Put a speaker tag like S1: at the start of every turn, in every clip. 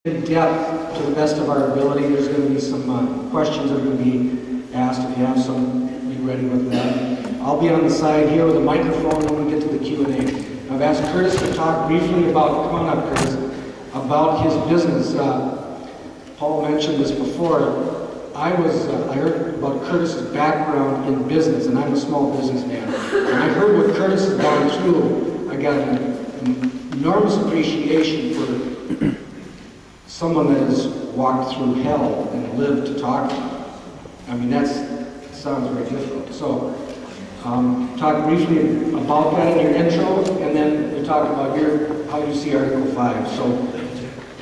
S1: In depth to the best of our ability. There's going to be some questions that are going to be asked. If you have some, be ready with that. I'll be on the side here with a microphone when we get to the Q&A. I've asked Curtis to talk briefly about, come on up Curtis, about his business. Paul mentioned this before. I heard about Curtis's background in business, and I'm a small businessman. And I heard what Curtis has gone through. I got an enormous appreciation for someone that has walked through hell and lived to talk about it. I mean, that sounds very difficult. So, talk briefly about that in your intro, and then we talk about how you see Article 5. So,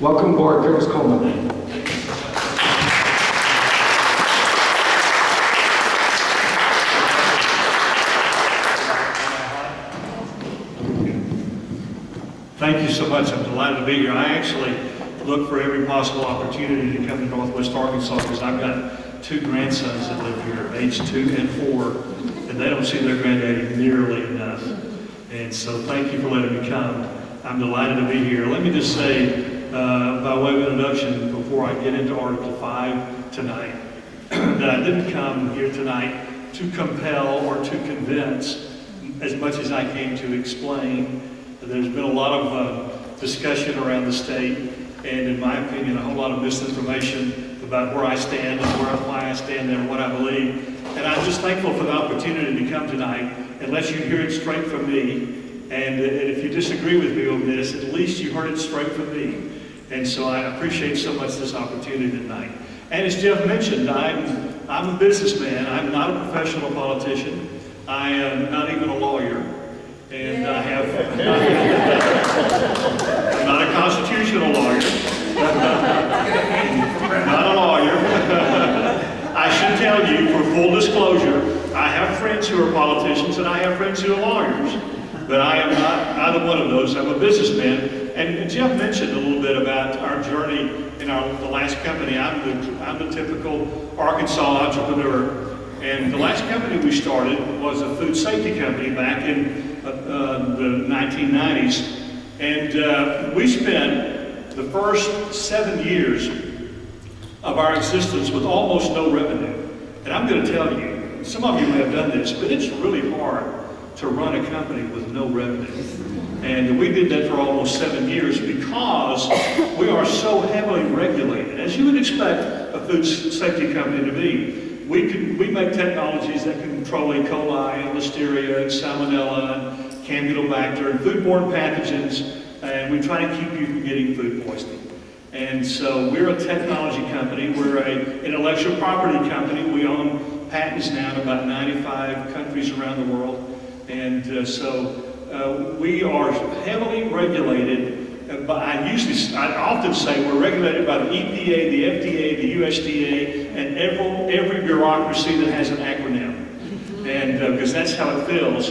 S1: welcome aboard, Curtis Coleman.
S2: Thank you so much. I'm delighted to be here. I actually look for every possible opportunity to come to Northwest Arkansas because I've got two grandsons that live here, age 2 and 4, and they don't see their granddaddy nearly enough. And so thank you for letting me come. I'm delighted to be here. Let me just say, by way of introduction, before I get into Article 5 tonight, that I didn't come here tonight to compel or to convince as much as I came to explain. There's been a lot of discussion around the state, and in my opinion, a whole lot of misinformation about where I stand and why I stand there and what I believe. And I'm just thankful for the opportunity to come tonight and let you hear it straight from me. And if you disagree with me on this, at least you heard it straight from me. And so I appreciate so much this opportunity tonight. And as Jeff mentioned, I'm a businessman. I'm not a professional politician. I am not even a lawyer. And I have, I'm not a constitutional lawyer, not a lawyer. I should tell you, for full disclosure, I have friends who are politicians and I have friends who are lawyers, but I am not either one of those. I'm a businessman. And Jeff mentioned a little bit about our journey in the last company. I'm the typical Arkansas entrepreneur. And the last company we started was a food safety company back in the 1990s. And we spent the first 7 years of our existence with almost no revenue. And I'm going to tell you, some of you may have done this, but it's really hard to run a company with no revenue. And we did that for almost 7 years because we are so heavily regulated, as you would expect a food safety company to be. We make technologies that can control E. coli and Listeria and Salmonella and Campylobacter and foodborne pathogens, and we try to keep you from getting food poisoning. And so we're a technology company. We're an intellectual property company. We own patents now in about 95 countries around the world. And so we are heavily regulated. But I often say we're regulated by the EPA, the FDA, the USDA, and every bureaucracy that has an acronym. And because that's how it feels.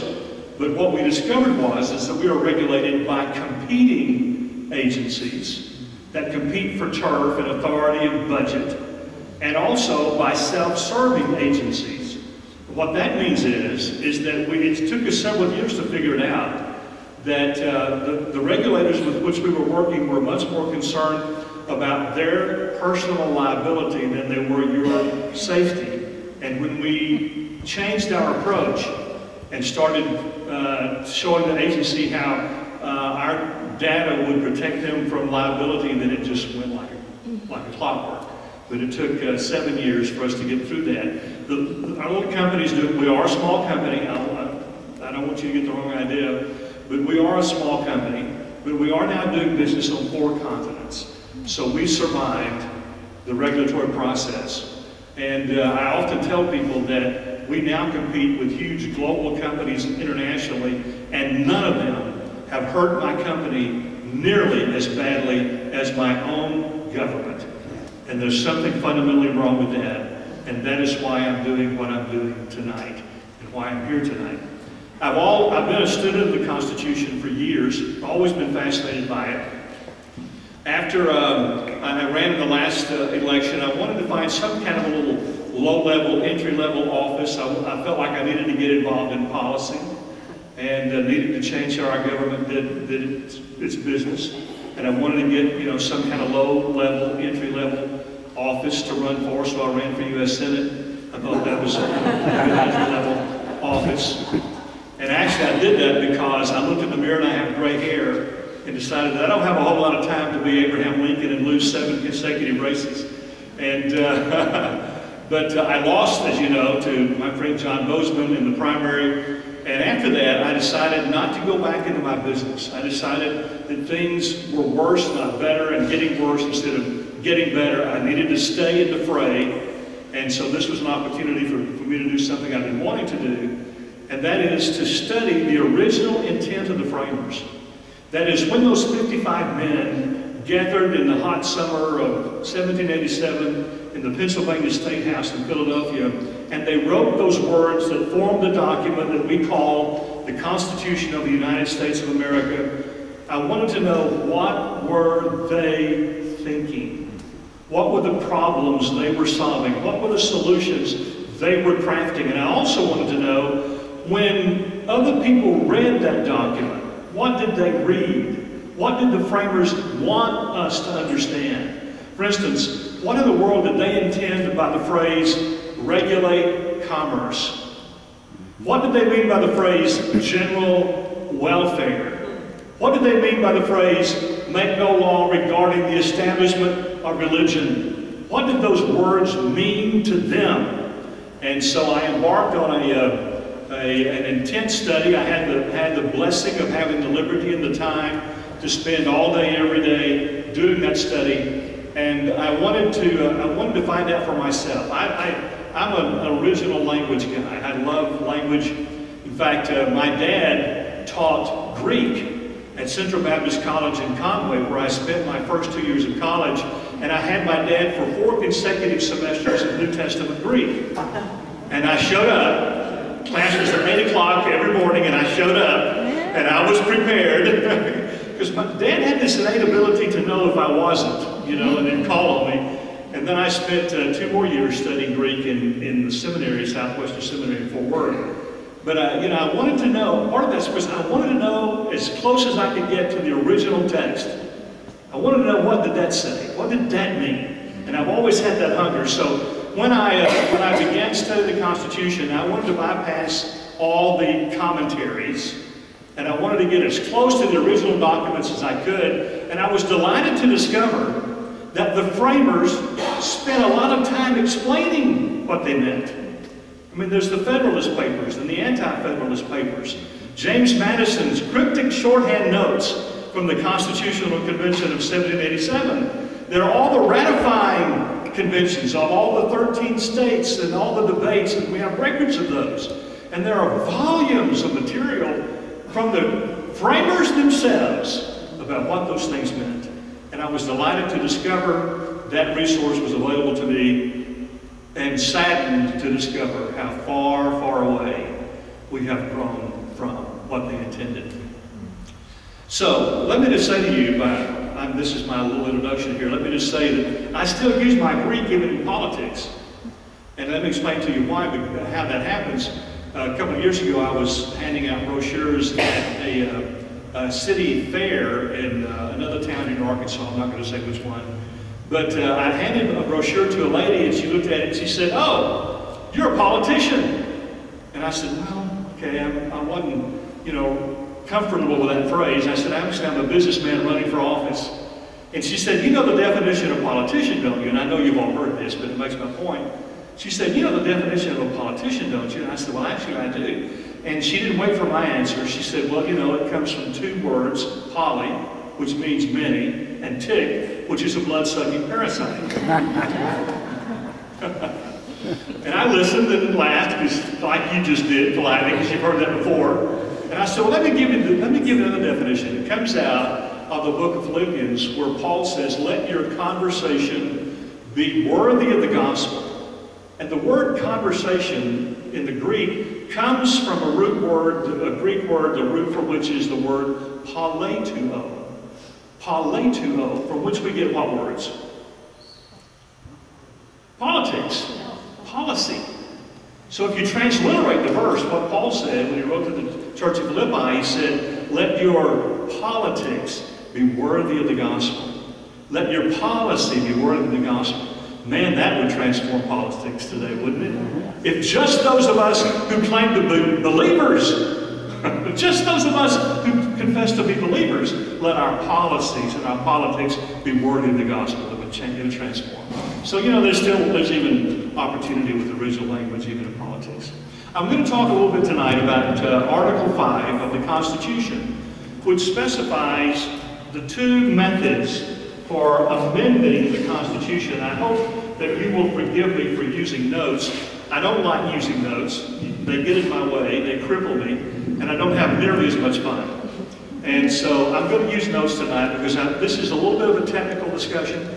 S2: But what we discovered is that we are regulated by competing agencies that compete for turf and authority and budget, and also by self-serving agencies. What that means is that it took us several years to figure it out. That the regulators with which we were working were much more concerned about their personal liability than they were your safety. And when we changed our approach and started showing the agency how our data would protect them from liability, then it just went like a clockwork. But it took 7 years for us to get through that. Our little companies we are a small company. I don't want you to get the wrong idea. But we are a small company, but we are now doing business on 4 continents. So we survived the regulatory process. And I often tell people that we now compete with huge global companies internationally, and none of them have hurt my company nearly as badly as my own government. And there's something fundamentally wrong with that. And that is why I'm doing what I'm doing tonight, and why I'm here tonight. I've been a student of the Constitution for years, always been fascinated by it. After I ran in the last election, I wanted to find some kind of a little low-level, entry-level office. I felt like I needed to get involved in policy and needed to change how our government did its business. and I wanted to get, some kind of low-level, entry-level office to run for, so I ran for U.S. Senate. I thought that was a good entry-level office. And actually I did that because I looked in the mirror and I have gray hair and decided that I don't have a whole lot of time to be Abraham Lincoln and lose 7 consecutive races. And, but I lost, as you know, to my friend John Bozeman in the primary. And after that, I decided not to go back into my business. I decided that things were worse, not better, and getting worse instead of getting better. I needed to stay in the fray. And so this was an opportunity for me to do something I've been wanting to do. And that is to study the original intent of the framers. That is, when those 55 men gathered in the hot summer of 1787 in the Pennsylvania State House in Philadelphia, and they wrote those words that formed the document that we call the Constitution of the United States of America, I wanted to know, what were they thinking? What were the problems they were solving? What were the solutions they were crafting? And I also wanted to know, when other people read that document, what did they read? What did the framers want us to understand? For instance, what in the world did they intend by the phrase, regulate commerce? What did they mean by the phrase, general welfare? What did they mean by the phrase, make no law regarding the establishment of religion? What did those words mean to them? And so I embarked on an intense study. I had the blessing of having the liberty and the time to spend all day, every day, doing that study. And I wanted to find out for myself. I'm an original language guy. I love language. In fact, my dad taught Greek at Central Baptist College in Conway, where I spent my first 2 years of college. And I had my dad for 4 consecutive semesters of New Testament Greek. And I showed up. Class was at 8 o'clock every morning, and I showed up, and I was prepared. Because my dad had this innate ability to know if I wasn't, and then call on me. And then I spent 2 more years studying Greek in the seminary, Southwestern Seminary in Fort Worth. But, I wanted to know, part of that was I wanted to know as close as I could get to the original text. I wanted to know, what did that say? What did that mean? And I've always had that hunger. So when I began studying the Constitution, I wanted to bypass all the commentaries. And I wanted to get as close to the original documents as I could. And I was delighted to discover that the framers spent a lot of time explaining what they meant. I mean, there's the Federalist Papers and the Anti-Federalist Papers. James Madison's cryptic shorthand notes from the Constitutional Convention of 1787. They're all the ratifying conventions of all the 13 states and all the debates, and we have records of those. And there are volumes of material from the framers themselves about what those things meant. And I was delighted to discover that resource was available to me, and saddened to discover how far, far away we have grown from what they intended. So let me just say to you, this is my little introduction here, let me just say that I still use my Greek even in politics. And let me explain to you why, how that happens. A couple of years ago, I was handing out brochures at a city fair in another town in Arkansas. I'm not going to say which one. But I handed a brochure to a lady, and she looked at it and she said, "Oh, you're a politician." And I said, "Well, okay, I wasn't, comfortable with that phrase." I said, "Actually, I'm a businessman running for office." And she said, "You know the definition of politician, don't you?" And I know you've all heard this, but it makes my point. She said, "You know the definition of a politician, don't you?" And I said, "Well, actually, I do." And she didn't wait for my answer. She said, "Well, it comes from 2 words, poly, which means many, and tick, which is a blood-sucking parasite." And I listened and laughed, like you just did, politely, because you've heard that before. And I said, "Well, let me give you another definition." It comes out of the book of Philippians, where Paul says, "Let your conversation be worthy of the gospel." And the word conversation in the Greek comes from a Greek word, the root for which is the word paletuo. Paletuo, from which we get what words? Politics. Policy. So if you transliterate the verse, what Paul said when he wrote to the church of Philippi, he said, "Let your politics be worthy of the gospel. Let your policy be worthy of the gospel. Man, that would transform politics today, wouldn't it? If just those of us who claim to be believers, just those of us who confess to be believers, let our policies and our politics be worthy of the gospel, it would transform. So, you know, there's even opportunity with the original language, even in politics. I'm going to talk a little bit tonight about Article 5 of the Constitution, which specifies the two methods for amending the Constitution. I hope that you will forgive me for using notes. I don't like using notes. They get in my way, they cripple me, and I don't have nearly as much fun. And so I'm going to use notes tonight because this is a little bit of a technical discussion,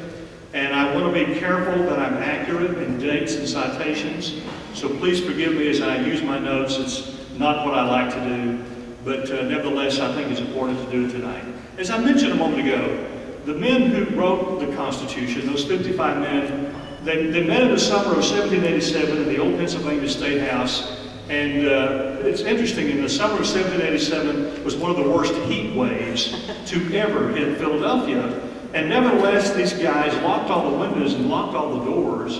S2: and I want to be careful that I'm accurate in dates and citations. So please forgive me as I use my notes. It's not what I like to do, but nevertheless, I think it's important to do it tonight. As I mentioned a moment ago, the men who wrote the Constitution, those 55 men, they met in the summer of 1787 in the old Pennsylvania State House. And it's interesting, in the summer of 1787 was one of the worst heat waves to ever hit Philadelphia. And nevertheless, these guys locked all the windows and locked all the doors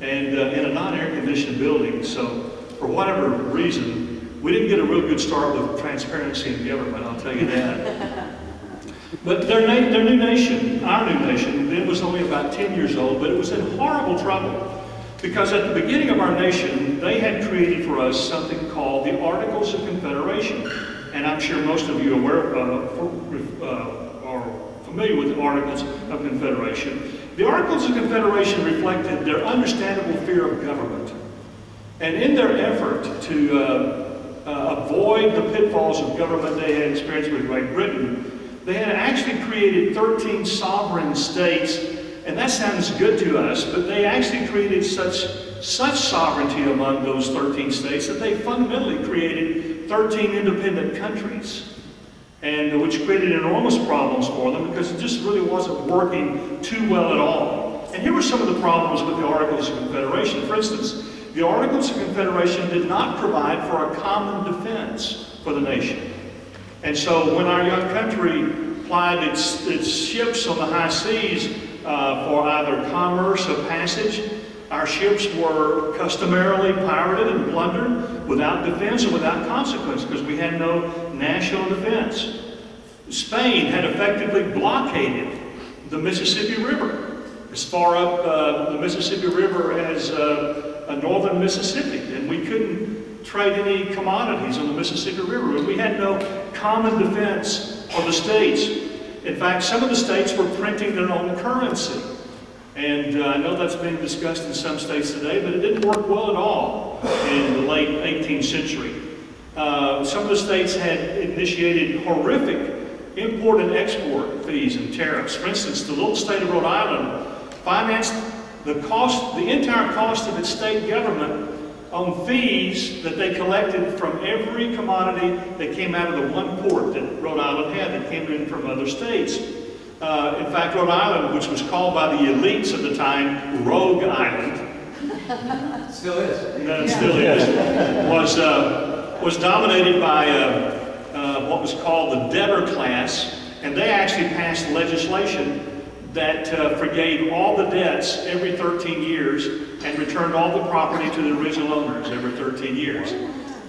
S2: and in a non-air-conditioned building. So for whatever reason, we didn't get a real good start with transparency in government, I'll tell you that. But their new nation, our new nation, it was only about 10 years old, but it was in horrible trouble. Because at the beginning of our nation, they had created for us something called the Articles of Confederation. And I'm sure most of you are familiar with the Articles of Confederation. The Articles of Confederation reflected their understandable fear of government. And in their effort to avoid the pitfalls of government they had experienced with Great Britain, they had actually created 13 sovereign states. And that sounds good to us, but they actually created such sovereignty among those 13 states that they fundamentally created 13 independent countries, and which created enormous problems for them because it just really wasn't working too well at all. And here were some of the problems with the Articles of Confederation. For instance, the Articles of Confederation did not provide for a common defense for the nation. And so when our young country plied its ships on the high seas for either commerce or passage, our ships were customarily pirated and plundered without defense or without consequence because we had no national defense. Spain had effectively blockaded the Mississippi River, as far up the Mississippi River as northern Mississippi, and we couldn't trade any commodities on the Mississippi River, and we had no common defense for the states. In fact, some of the states were printing their own currency. And I know that's been discussed in some states today, but it didn't work well at all in the late 18th century. Some of the states had initiated horrific import and export fees and tariffs. For instance, the little state of Rhode Island financed the entire cost of its state government on fees that they collected from every commodity that came out of the one port that Rhode Island had that came in from other states. In fact, Rhode Island, which was called by the elites at the time Rogue Island,
S3: still is.
S2: No, it still is, was dominated by what was called the debtor class, and they actually passed legislation that forgave all the debts every 13 years and returned all the property to the original owners every 13 years.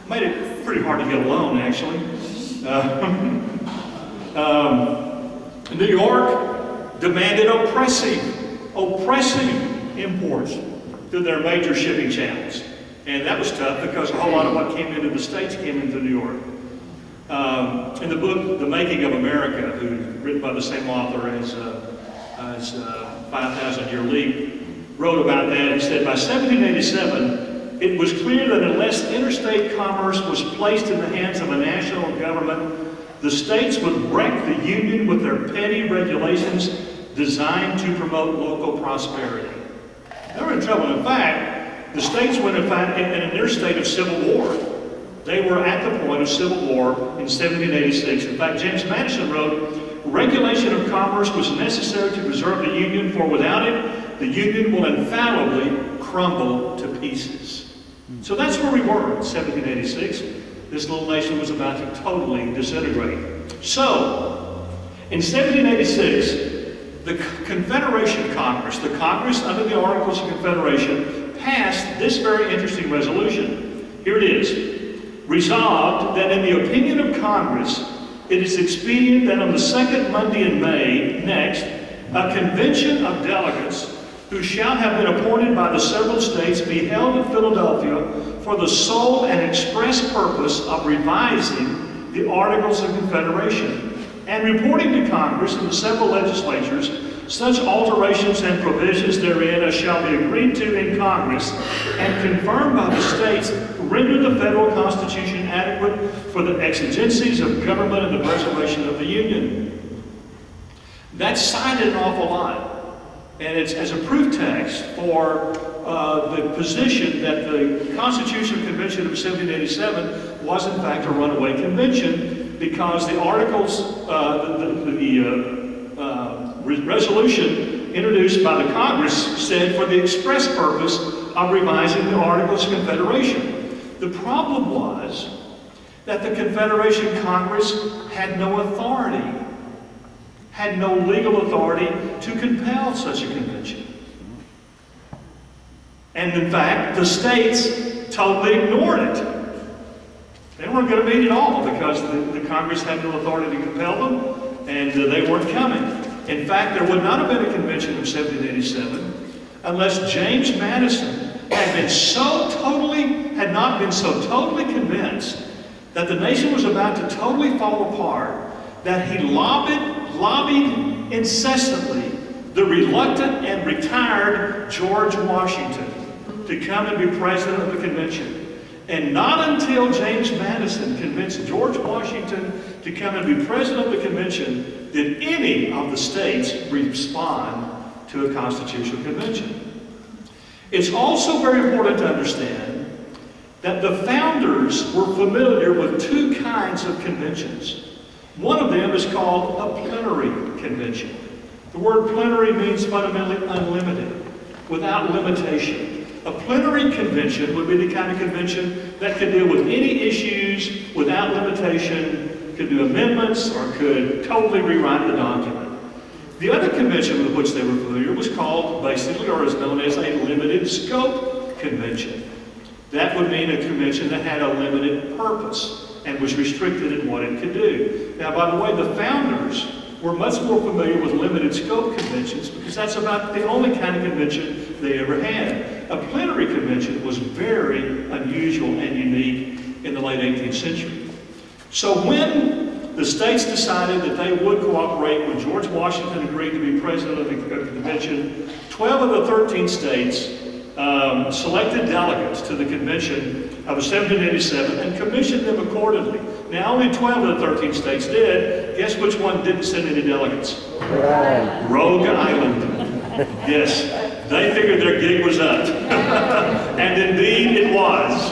S2: Made it pretty hard to get a loan, actually. New York demanded oppressive imports through their major shipping channels. And that was tough because a whole lot of what came into the States came into New York. In the book, The Making of America, written by the same author as 5,000 Year Leap, wrote about that. He said, by 1787, it was clear that unless interstate commerce was placed in the hands of a national government, the states would wreck the Union with their petty regulations designed to promote local prosperity. They were in trouble. In fact, the states were in a near state of civil war. They were at the point of civil war in 1786. In fact, James Madison wrote, regulation of commerce was necessary to preserve the Union, for without it, the Union will infallibly crumble to pieces. So that's where we were in 1786. This little nation was about to totally disintegrate. So, In 1786, the Confederation Congress, the Congress under the Articles of Confederation, passed this very interesting resolution. Here it is. Resolved that in the opinion of Congress, it is expedient that on the second Monday in May next, a convention of delegates who shall have been appointed by the several states be held in Philadelphia for the sole and express purpose of revising the Articles of Confederation and reporting to Congress and the several legislatures such alterations and provisions therein as shall be agreed to in Congress and confirmed by the states render the federal Constitution adequate for the exigencies of government and the preservation of the Union. That's cited an awful lot, and it's as a proof text for the position that the Constitutional Convention of 1787 was in fact a runaway convention, because the articles, resolution introduced by the Congress said for the express purpose of revising the Articles of Confederation. The problem was that the Confederation Congress had no authority, had no legal authority to compel such a convention. And in fact, the states totally ignored it. They weren't going to meet at all because the Congress had no authority to compel them, and they weren't coming. In fact, there would not have been a convention of 1787 unless James Madison had not been so totally convinced that the nation was about to totally fall apart that he lobbied incessantly the reluctant and retired George Washington to come and be president of the convention. And not until James Madison convinced George Washington to come and be president of the convention did any of the states respond to a constitutional convention. It's also very important to understand that the founders were familiar with two kinds of conventions. One of them is called a plenary convention. The word plenary means fundamentally unlimited, without limitation. A plenary convention would be the kind of convention that could deal with any issues without limitation, could do amendments, or could totally rewrite the document. The other convention with which they were familiar was called, basically, or is known as a limited scope convention. That would mean a convention that had a limited purpose and was restricted in what it could do. Now, by the way, the founders were much more familiar with limited scope conventions because that's about the only kind of convention they ever had. A plenary convention was very unusual and unique in the late 18th century. So when the states decided that they would cooperate when George Washington agreed to be president of the convention, 12 of the 13 states selected delegates to the convention of 1787 and commissioned them accordingly. Now, only 12 of the 13 states did. Guess which one didn't send any delegates? Rogue Island. Yes, they figured their gig was up. And indeed it was.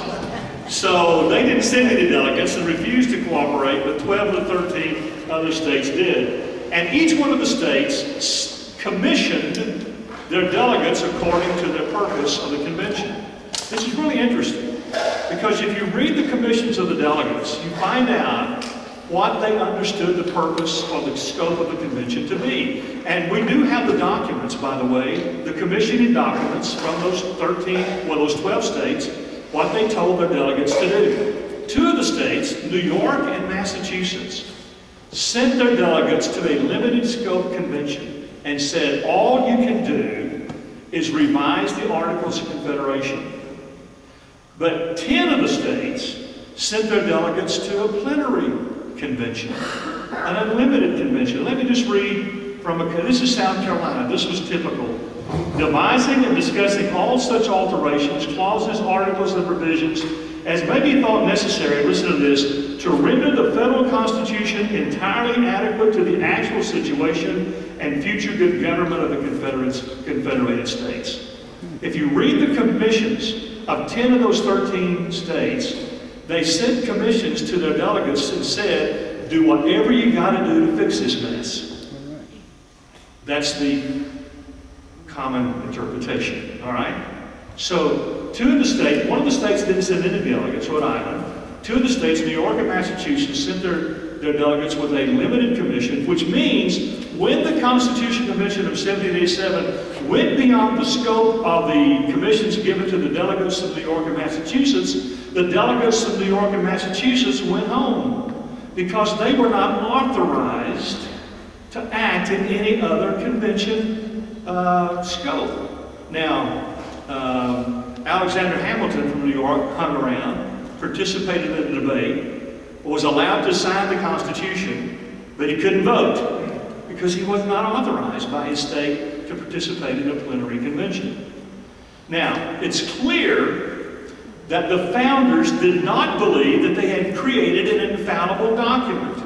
S2: So they didn't send any delegates and refused to cooperate, but 12 of the 13 other states did. And each one of the states commissioned their delegates according to the purpose of the convention. This is really interesting, because if you read the commissions of the delegates, you find out what they understood the purpose or the scope of the convention to be. And we do have the documents, by the way, the commissioning documents from those 12 states, what they told their delegates to do. Two of the states, New York and Massachusetts, sent their delegates to a limited scope convention and said, all you can do is revise the Articles of Confederation. But 10 of the states sent their delegates to a plenary convention, an unlimited convention. Let me just read from this is South Carolina. This was typical. Devising and discussing all such alterations, clauses, articles, and provisions as may be thought necessary, listen to this, to render the federal Constitution entirely adequate to the actual situation and future good government of the Confederated States. If you read the commissions of 10 of those 13 states, they sent commissions to their delegates and said, do whatever you got to do to fix this mess. That's the common interpretation, all right? So, one of the states didn't send any delegates, Rhode Island. Two of the states, New York and Massachusetts, sent their their delegates with a limited commission, which means when the Constitutional Convention of 1787 went beyond the scope of the commissions given to the delegates of New York and Massachusetts, the delegates of New York and Massachusetts went home because they were not authorized to act in any other convention scope. Now, Alexander Hamilton from New York hung around, participated in the debate, was allowed to sign the Constitution, but he couldn't vote because he was not authorized by his state to participate in a plenary convention. Now, it's clear that the founders did not believe that they had created an infallible document.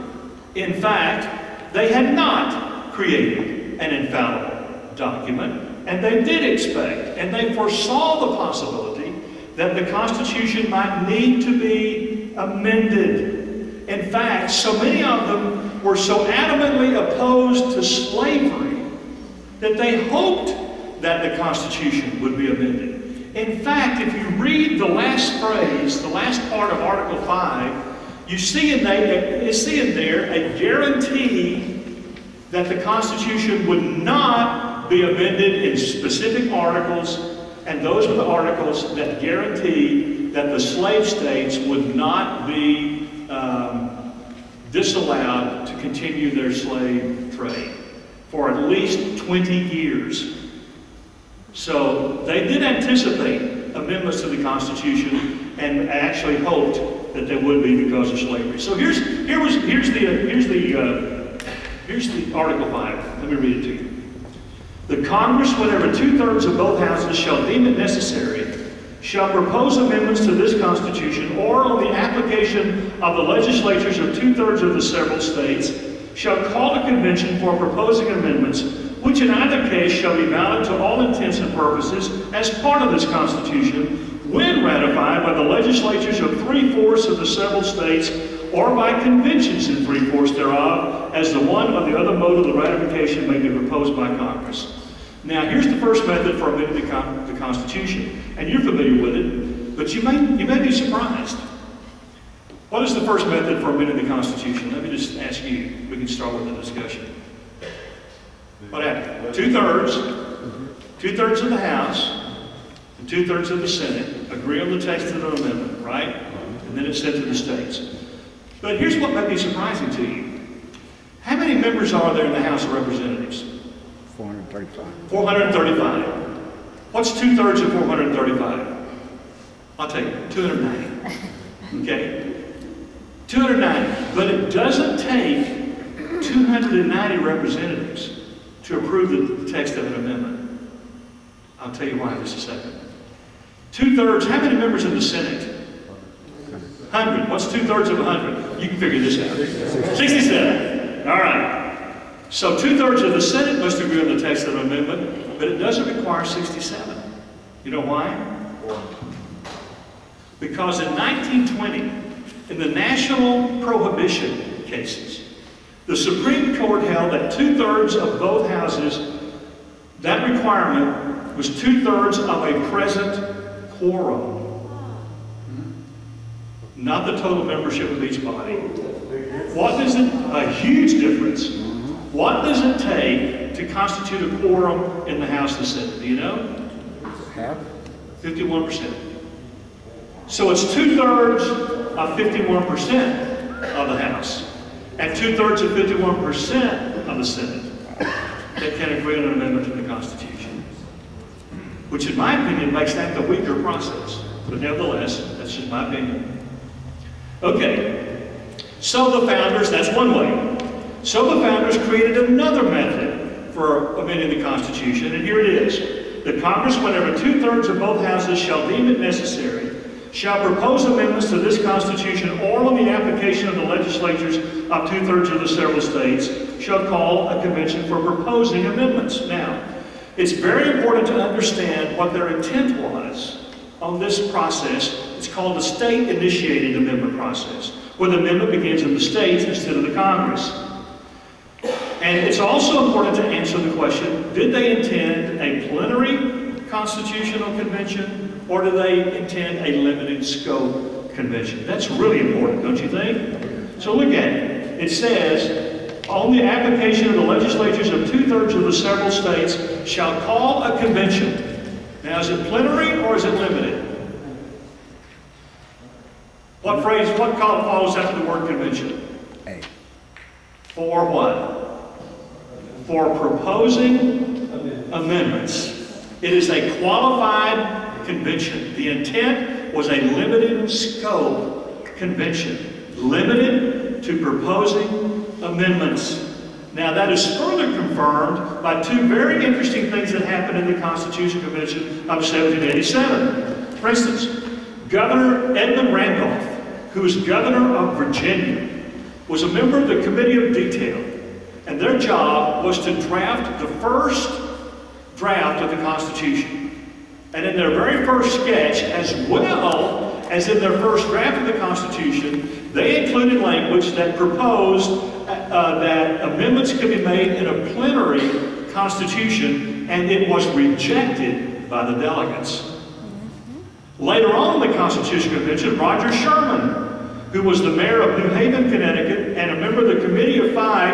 S2: In fact, they had not created an infallible document, and they did expect, and they foresaw the possibility that the Constitution might need to be amended. In fact, so many of them were so adamantly opposed to slavery that they hoped that the Constitution would be amended. In fact, if you read the last phrase, the last part of Article 5, you see in there a guarantee that the Constitution would not be amended in specific articles, and those are the articles that guarantee that the slave states would not be disallowed to continue their slave trade for at least 20 years. So they did anticipate amendments to the Constitution and actually hoped that there would be because of slavery. So here's the Article 5. Let me read it to you. The Congress, whenever 2/3 of both houses shall deem it necessary, shall propose amendments to this Constitution, or on the application of the legislatures of 2/3 of the several states, shall call a convention for proposing amendments, which in either case shall be valid to all intents and purposes as part of this Constitution, when ratified by the legislatures of 3/4 of the several states, or by conventions in 3/4 thereof, as the one or the other mode of the ratification may be proposed by Congress. Now, here's the first method for amending the Constitution, and you're familiar with it, but you may be surprised. What is the first method for amending the Constitution? Let me just ask you. We can start with the discussion. What happened? 2/3 of the House and 2/3 of the Senate agree on the text of the amendment, right? And then it's sent to the states. But here's what might be surprising to you. How many members are there in the House of Representatives?
S4: 435.
S2: 435. What's 2/3 of 435? I'll tell you, 290. Okay? 290. But it doesn't take 290 representatives to approve the text of an amendment. I'll tell you why in just a second. 2/3, how many members in the Senate? 100. What's 2/3 of 100? You can figure this out. 67. All right. So 2/3 of the Senate must agree on the text of an amendment, but it doesn't require 67. You know why? Because in 1920, in the national prohibition cases, the Supreme Court held that 2/3 of both houses, that requirement was 2/3 of a present quorum. Not the total membership of each body. What does it, a huge difference. What does it take to constitute a quorum in the House and Senate? Do you know?
S4: Half?
S2: 51%. So it's 2/3 of 51% of the House and 2/3 of 51% of the Senate that can agree on an amendment to the Constitution. Which in my opinion makes that the weaker process. But nevertheless, that's just my opinion. Okay, so the founders, that's one way. So the founders created another method for amending the Constitution, and here it is. The Congress, whenever 2/3 of both houses shall deem it necessary, shall propose amendments to this Constitution, or on the application of the legislatures of 2/3 of the several states, shall call a convention for proposing amendments. Now, it's very important to understand what their intent was on this process. It's called the state-initiated amendment process, where the amendment begins in the states instead of the Congress. And it's also important to answer the question, did they intend a plenary constitutional convention, or do they intend a limited scope convention? That's really important, don't you think? So look at it. it says, on the application of the legislatures of 2/3 of the several states shall call a convention. Now, is it plenary or is it limited? What phrase, what column follows after the word convention?
S4: A.
S2: For what? For proposing amendments. It is a qualified convention. The intent was a limited scope convention, limited to proposing amendments. Now that is further confirmed by two very interesting things that happened in the Constitution Convention of 1787. For instance, Governor Edmund Randolph, who was governor of Virginia, was a member of the Committee of Detail, and their job was to draft the first draft of the Constitution. And in their very first sketch, as well as in their first draft of the Constitution, they included language that proposed that amendments could be made in a plenary constitution, and it was rejected by the delegates. Later on in the Constitution Convention, Roger Sherman, who was the mayor of New Haven, Connecticut, and a member of the Committee of Five,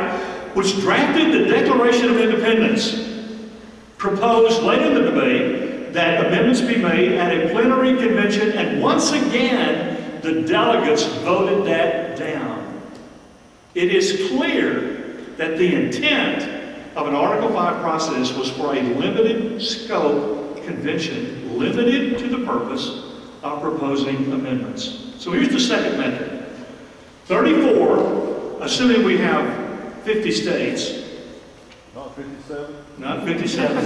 S2: which drafted the Declaration of Independence, proposed late in the debate that amendments be made at a plenary convention, and once again, the delegates voted that down. It is clear that the intent of an Article 5 process was for a limited scope convention, limited to the purpose of proposing amendments. So here's the second method. 34, assuming we have 50 states.
S5: Not 57?
S2: Not 57.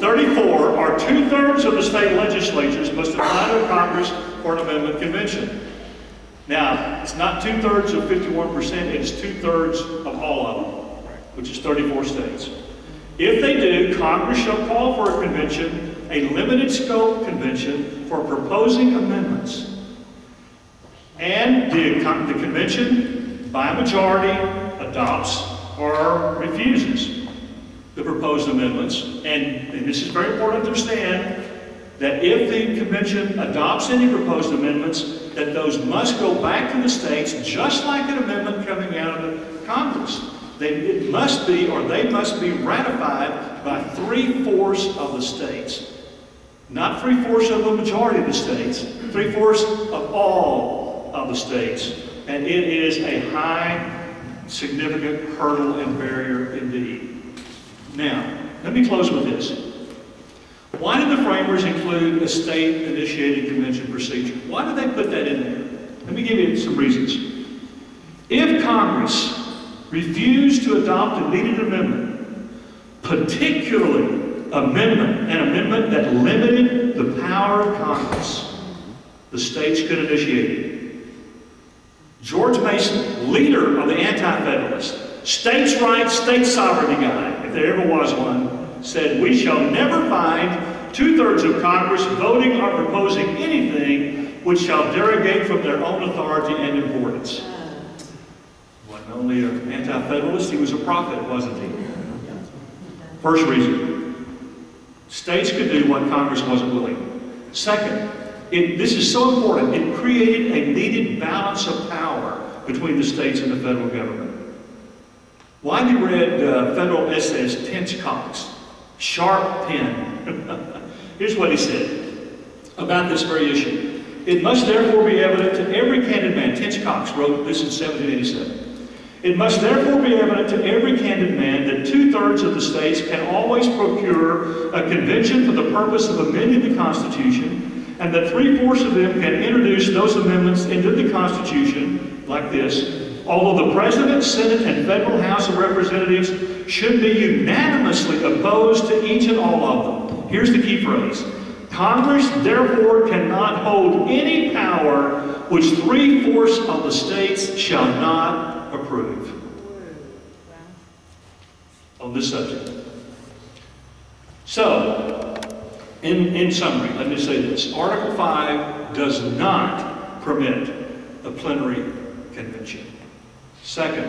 S2: 34 are 2/3 of the state legislatures must apply to Congress for an amendment convention. Now, it's not 2/3 of 51%, it's 2/3 of all of them, which is 34 states. If they do, Congress shall call for a convention, a limited scope convention for proposing amendments. And the convention, by a majority, adopts or refuses the proposed amendments. And this is very important to understand that if the convention adopts any proposed amendments, that those must go back to the states just like an amendment coming out of the Congress. It must be, or they must be ratified by 3/4 of the states. Not 3/4 of the majority of the states, 3/4 of all of the states. And it is a high, significant hurdle and barrier indeed. Now, let me close with this. Why did the framers include a state-initiated convention procedure? Why did they put that in there? Let me give you some reasons. If Congress refused to adopt a needed amendment, particularly an amendment that limited the power of Congress, the states could initiate it. George Mason, leader of the Anti-Federalists, states' rights, state sovereignty guy, if there ever was one, said, "We shall never find 2/3 of Congress voting or proposing anything which shall derogate from their own authority and importance." Wasn't only an Anti-Federalist, he was a prophet, wasn't he? First reason, states could do what Congress wasn't willing. Second, this is so important, it created a needed balance of power between the states and the federal government. Widely read federal essayist Tench Cox, sharp pen. Here's what he said about this very issue. "It must therefore be evident to every candid man," Tench Cox wrote this in 1787. "It must therefore be evident to every candid man that 2/3 of the states can always procure a convention for the purpose of amending the Constitution, and that 3/4 of them can introduce those amendments into the Constitution," like this, "although the President, Senate, and Federal House of Representatives should be unanimously opposed to each and all of them." Here's the key phrase. "Congress therefore cannot hold any power which 3/4 of the states shall not approve." On this subject. So, in summary, let me say this. Article 5 does not permit a plenary convention. Second,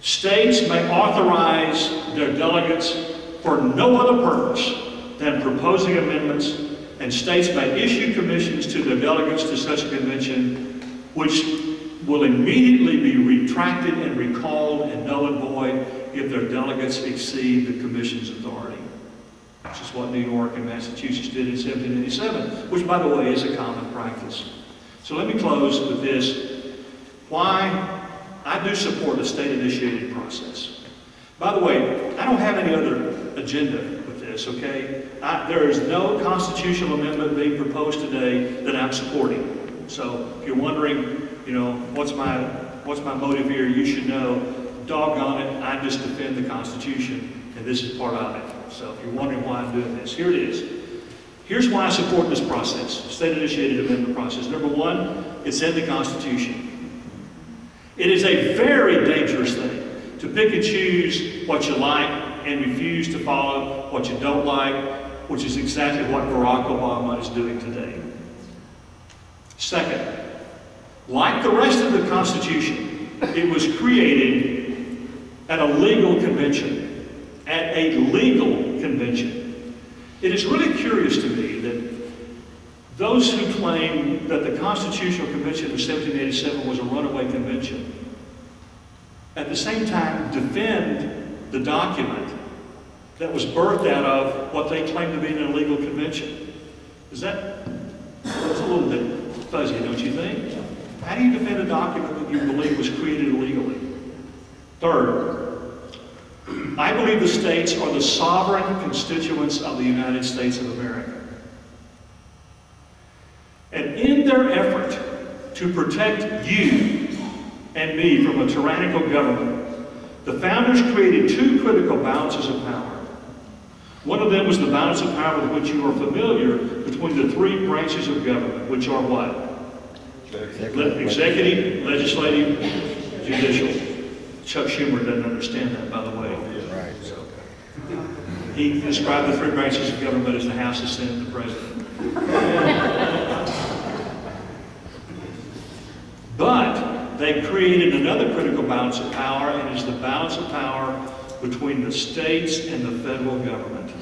S2: states may authorize their delegates for no other purpose than proposing amendments and states may issue commissions to their delegates to such a convention, which will immediately be retracted and recalled and null and void if their delegates exceed the commission's authority. Which is what New York and Massachusetts did in 1787, which, by the way, is a common practice. So let me close with this. Why I do support the state-initiated process. By the way, I don't have any other agenda with this, okay? There is no constitutional amendment being proposed today that I'm supporting. So if you're wondering, you know, what's my motive here, you should know, doggone it, I just defend the Constitution, and this is part of it. So if you're wondering why I'm doing this, here it is. Here's why I support this process, state-initiated amendment process. Number one, it's in the Constitution. It is a very dangerous thing to pick and choose what you like and refuse to follow what you don't like, which is exactly what Barack Obama is doing today. Second, like the rest of the Constitution, it was created at a legal convention. At a legal convention. It is really curious to me that those who claim that the Constitutional Convention of 1787 was a runaway convention, at the same time defend the document that was birthed out of what they claim to be an illegal convention. That's a little bit fuzzy, don't you think? How do you defend a document that you believe was created illegally? Third, I believe the states are the sovereign constituents of the United States of America. And in their effort to protect you and me from a tyrannical government, the founders created two critical balances of power. One of them was the balance of power with which you are familiar between the three branches of government, which are what? Executive, legislative, judicial. Chuck Schumer doesn't understand that, by the way.
S4: Right.
S2: So, he described the three branches of government as the House, the Senate, and the President. But they created another critical balance of power, and it's the balance of power between the states and the federal government.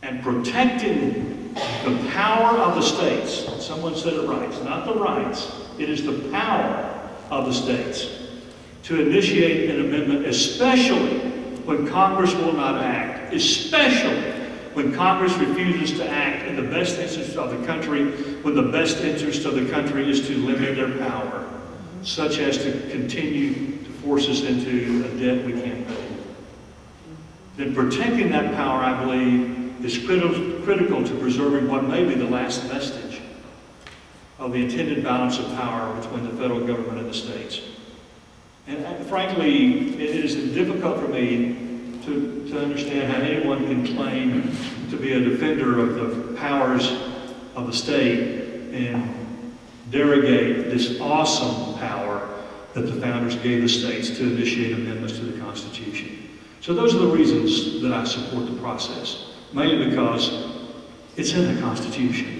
S2: And protecting the power of the states, someone said it right, it's not the rights, it is the power of the states to initiate an amendment, especially when Congress will not act, especially when Congress refuses to act in the best interest of the country, when the best interest of the country is to limit their power, such as to continue to force us into a debt we can't pay. Then protecting that power, I believe, is critical to preserving what may be the last vestige of the intended balance of power between the federal government and the states. And frankly, it is difficult for me to understand how anyone can claim to be a defender of the powers of the state and derogate this awesome power that the founders gave the states to initiate amendments to the Constitution. So those are the reasons that I support the process, mainly because it's in the Constitution.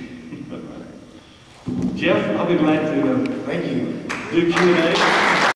S2: Jeff, I'll be glad to
S1: Thank you.
S2: do Q&A.